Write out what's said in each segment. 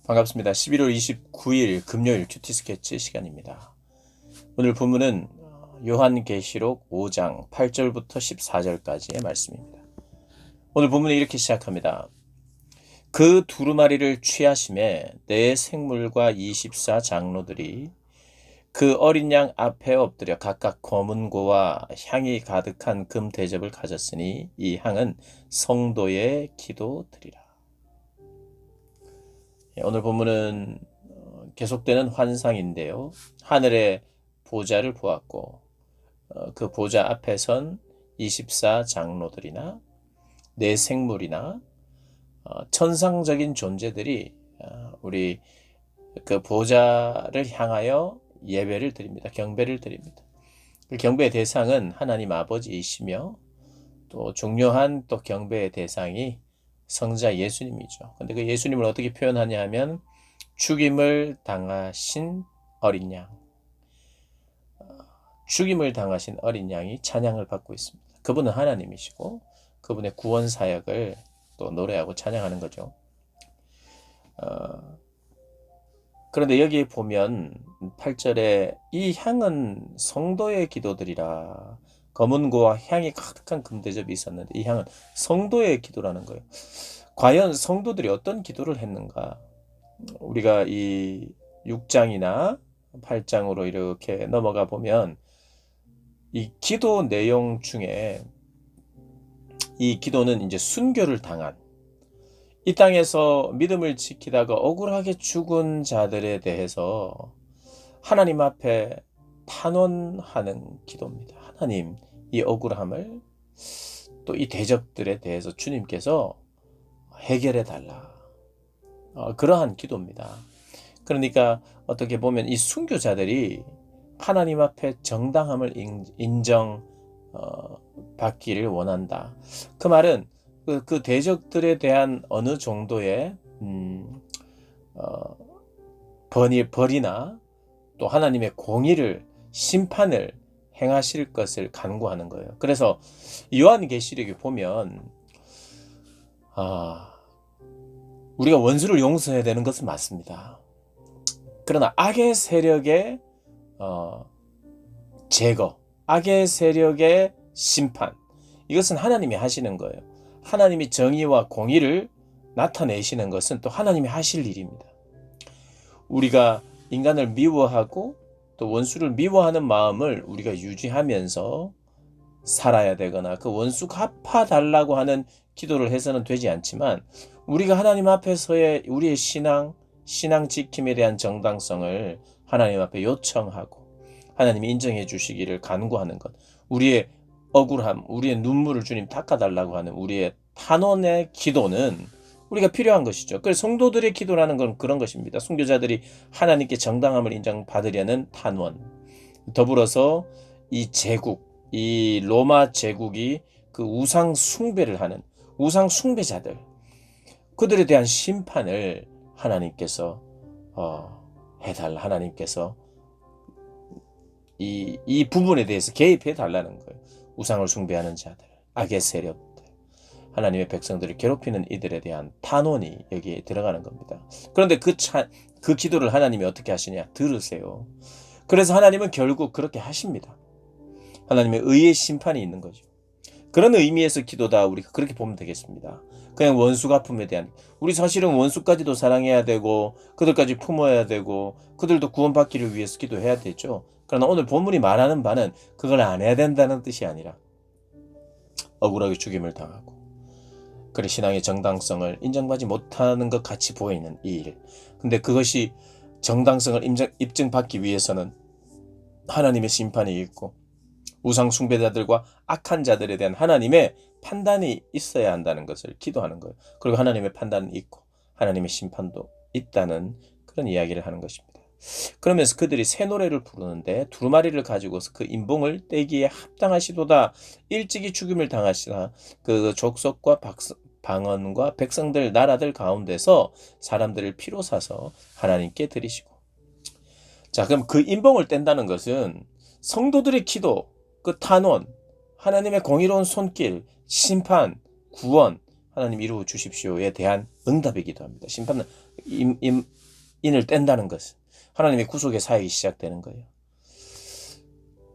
반갑습니다. 11월 29일 금요일 큐티 스케치 시간입니다. 오늘 본문은 요한계시록 5장 8절부터 14절까지의 말씀입니다. 오늘 본문은 이렇게 시작합니다. 그 두루마리를 취하심에 네 생물과 24 장로들이 그 어린 양 앞에 엎드려 각각 검은고와 향이 가득한 금 대접을 가졌으니 이 향은 성도의 기도드리라. 오늘 본문은 계속되는 환상인데요. 하늘의 보좌를 보았고 그 보좌 앞에 선 24 장로들이나 네 생물이나 천상적인 존재들이 우리 그 보좌를 향하여 예배를 드립니다. 경배를 드립니다. 그 경배의 대상은 하나님 아버지이시며 또 중요한 또 경배의 대상이 성자 예수님이죠. 근데 그 예수님을 어떻게 표현하냐 하면 죽임을 당하신 어린 양. 죽임을 당하신 어린 양이 찬양을 받고 있습니다. 그분은 하나님이시고 그분의 구원 사역을 또 노래하고 찬양하는 거죠. 그런데 여기 보면 8절에 이 향은 성도의 기도들이라. 검은고와 향이 가득한 금대접이 있었는데 이 향은 성도의 기도라는 거예요. 과연 성도들이 어떤 기도를 했는가? 우리가 이 6장이나 8장으로 이렇게 넘어가 보면 이 기도 내용 중에 이 기도는 이제 순교를 당한 이 땅에서 믿음을 지키다가 억울하게 죽은 자들에 대해서 하나님 앞에 탄원하는 기도입니다. 하나님, 이 억울함을 또 이 대적들에 대해서 주님께서 해결해 달라. 그러한 기도입니다. 그러니까 어떻게 보면 이 순교자들이 하나님 앞에 정당함을 인정 받기를 원한다. 그 말은 그 대적들에 대한 어느 정도의 벌이나 또 하나님의 공의를 심판을 행하실 것을 간구하는 거예요. 그래서 요한계시록에 보면 우리가 원수를 용서해야 되는 것은 맞습니다. 그러나 악의 세력의 제거, 악의 세력의 심판, 이것은 하나님이 하시는 거예요. 하나님이 정의와 공의를 나타내시는 것은 또 하나님이 하실 일입니다. 우리가 인간을 미워하고 또 원수를 미워하는 마음을 우리가 유지하면서 살아야 되거나 그 원수 갚아달라고 하는 기도를 해서는 되지 않지만 우리가 하나님 앞에서의 우리의 신앙 지킴에 대한 정당성을 하나님 앞에 요청하고 하나님이 인정해 주시기를 간구하는 것, 우리의 억울함, 우리의 눈물을 주님 닦아달라고 하는 우리의 탄원의 기도는 우리가 필요한 것이죠. 그래서 성도들의 기도라는 건 그런 것입니다. 순교자들이 하나님께 정당함을 인정받으려는 탄원, 더불어서 이 제국, 이 로마 제국이 그 우상 숭배를 하는 우상 숭배자들, 그들에 대한 심판을 하나님께서 해달라. 하나님께서 이 부분에 대해서 개입해 달라는 거예요. 우상을 숭배하는 자들, 악의 세력들, 하나님의 백성들을 괴롭히는 이들에 대한 탄원이 여기에 들어가는 겁니다. 그런데 그 기도를 하나님이 어떻게 하시냐? 들으세요. 그래서 하나님은 결국 그렇게 하십니다. 하나님의 의의 심판이 있는 거죠. 그런 의미에서 기도다, 우리가 그렇게 보면 되겠습니다. 그냥 원수 갚음에 대한, 우리 사실은 원수까지도 사랑해야 되고 그들까지 품어야 되고 그들도 구원받기를 위해서 기도해야 되죠. 그러나 오늘 본문이 말하는 바는 그걸 안 해야 된다는 뜻이 아니라 억울하게 죽임을 당하고 그래 신앙의 정당성을 인정받지 못하는 것 같이 보이는 이 일, 근데 그것이 정당성을 입증받기 위해서는 하나님의 심판이 있고 우상 숭배자들과 악한 자들에 대한 하나님의 판단이 있어야 한다는 것을 기도하는 거예요. 그리고 하나님의 판단은 있고 하나님의 심판도 있다는 그런 이야기를 하는 것입니다. 그러면서 그들이 새 노래를 부르는데 두루마리를 가지고서 그 인봉을 떼기에 합당하시도다. 일찍이 죽임을 당하시나 그 족속과 방언과 백성들 나라들 가운데서 사람들을 피로 사서 하나님께 드리시고. 자, 그럼 그 인봉을 뗀다는 것은 성도들의 기도, 그 탄원, 하나님의 공의로운 손길, 심판, 구원, 하나님 이루어 주십시오에 대한 응답이기도 합니다. 심판은 인을 뗀다는 것은 하나님의 구속의 사역이 시작되는 거예요.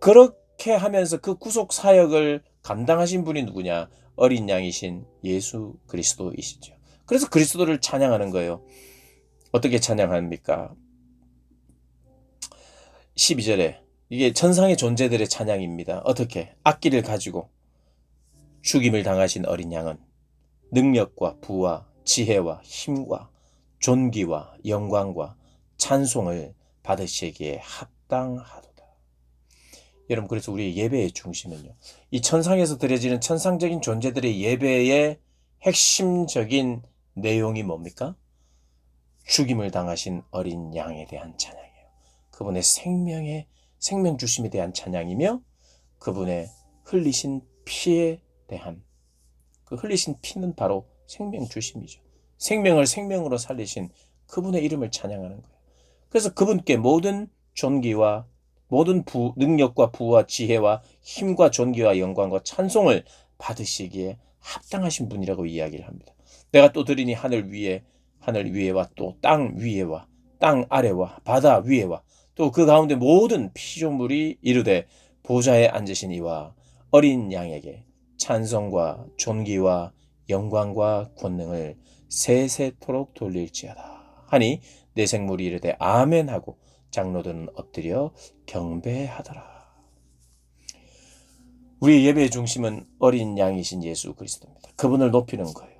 그렇게 하면서 그 구속 사역을 감당하신 분이 누구냐? 어린 양이신 예수 그리스도이시죠. 그래서 그리스도를 찬양하는 거예요. 어떻게 찬양합니까? 12절에 이게 천상의 존재들의 찬양입니다. 어떻게? 악기를 가지고 죽임을 당하신 어린 양은 능력과 부와 지혜와 힘과 존귀와 영광과 찬송을 받으시기에 합당하도다. 여러분, 그래서 우리의 예배의 중심은요, 이 천상에서 드려지는 천상적인 존재들의 예배의 핵심적인 내용이 뭡니까? 죽임을 당하신 어린 양에 대한 찬양이에요. 그분의 생명 주심에 대한 찬양이며, 그분의 흘리신 피에 대한, 그 흘리신 피는 바로 생명 주심이죠. 생명을 생명으로 살리신 그분의 이름을 찬양하는 거예요. 그래서 그분께 모든 존귀와 모든 능력과 부와 지혜와 힘과 존귀와 영광과 찬송을 받으시기에 합당하신 분이라고 이야기를 합니다. 내가 또 들으니 하늘 위에와 또 땅 위에와 땅 아래와 바다 위에와 또 그 가운데 모든 피조물이 이르되 보좌에 앉으신 이와 어린 양에게 찬송과 존귀와 영광과 권능을 세세토록 돌릴지어다 하니 내 생물이 이르되 아멘하고 장로들은 엎드려 경배하더라. 우리의 예배의 중심은 어린 양이신 예수 그리스도입니다. 그분을 높이는 거예요.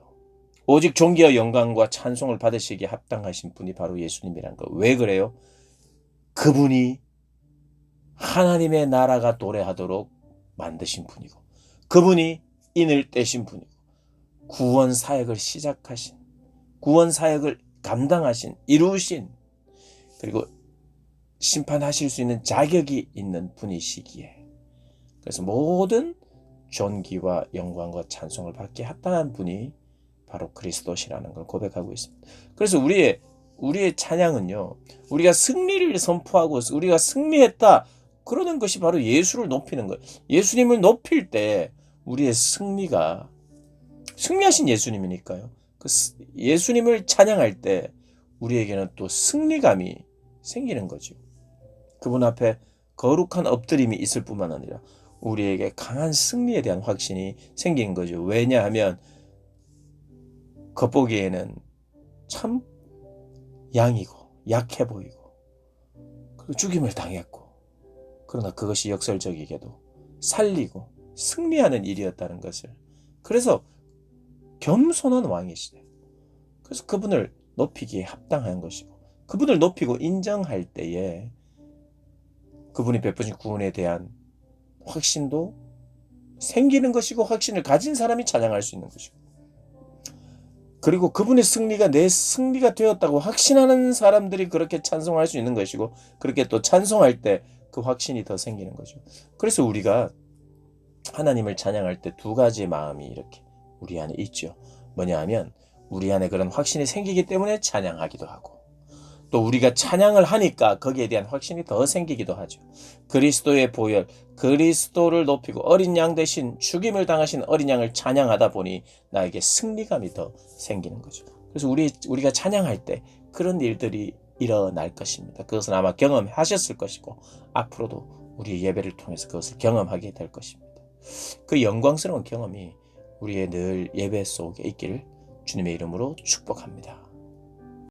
오직 존귀와 영광과 찬송을 받으시기에 합당하신 분이 바로 예수님이라는 거. 왜 그래요? 그분이 하나님의 나라가 도래하도록 만드신 분이고, 그분이 인을 떼신 분이고, 구원 사역을 시작하신, 구원 사역을 감당하신, 이루신, 그리고 심판하실 수 있는 자격이 있는 분이시기에, 그래서 모든 존귀와 영광과 찬송을 받기에 합당한 분이 바로 그리스도시라는 걸 고백하고 있습니다. 그래서 우리의 찬양은요, 우리가 승리를 선포하고 우리가 승리했다 그러는 것이 바로 예수를 높이는 거예요. 예수님을 높일 때 우리의 승리하신 예수님이니까요. 그 예수님을 찬양할 때 우리에게는 또 승리감이 생기는 거죠. 그분 앞에 거룩한 엎드림이 있을 뿐만 아니라 우리에게 강한 승리에 대한 확신이 생긴 거죠. 왜냐하면 겉보기에는 참 양이고 약해 보이고 그리고 죽임을 당했고, 그러나 그것이 역설적이게도 살리고 승리하는 일이었다는 것을, 그래서 겸손한 왕이시대요. 그래서 그분을 높이기에 합당한 것이고, 그분을 높이고 인정할 때에 그분이 베푸신 구원에 대한 확신도 생기는 것이고, 확신을 가진 사람이 찬양할 수 있는 것이고, 그리고 그분의 승리가 내 승리가 되었다고 확신하는 사람들이 그렇게 찬송할 수 있는 것이고, 그렇게 또 찬송할 때 그 확신이 더 생기는 거죠. 그래서 우리가 하나님을 찬양할 때 두 가지의 마음이 이렇게 우리 안에 있죠. 뭐냐 하면 우리 안에 그런 확신이 생기기 때문에 찬양하기도 하고, 또 우리가 찬양을 하니까 거기에 대한 확신이 더 생기기도 하죠. 그리스도의 보혈, 그리스도를 높이고 어린 양 대신 죽임을 당하신 어린 양을 찬양하다 보니 나에게 승리감이 더 생기는 거죠. 그래서 우리가 찬양할 때 그런 일들이 일어날 것입니다. 그것은 아마 경험하셨을 것이고 앞으로도 우리의 예배를 통해서 그것을 경험하게 될 것입니다. 그 영광스러운 경험이 우리의 늘 예배 속에 있기를 주님의 이름으로 축복합니다.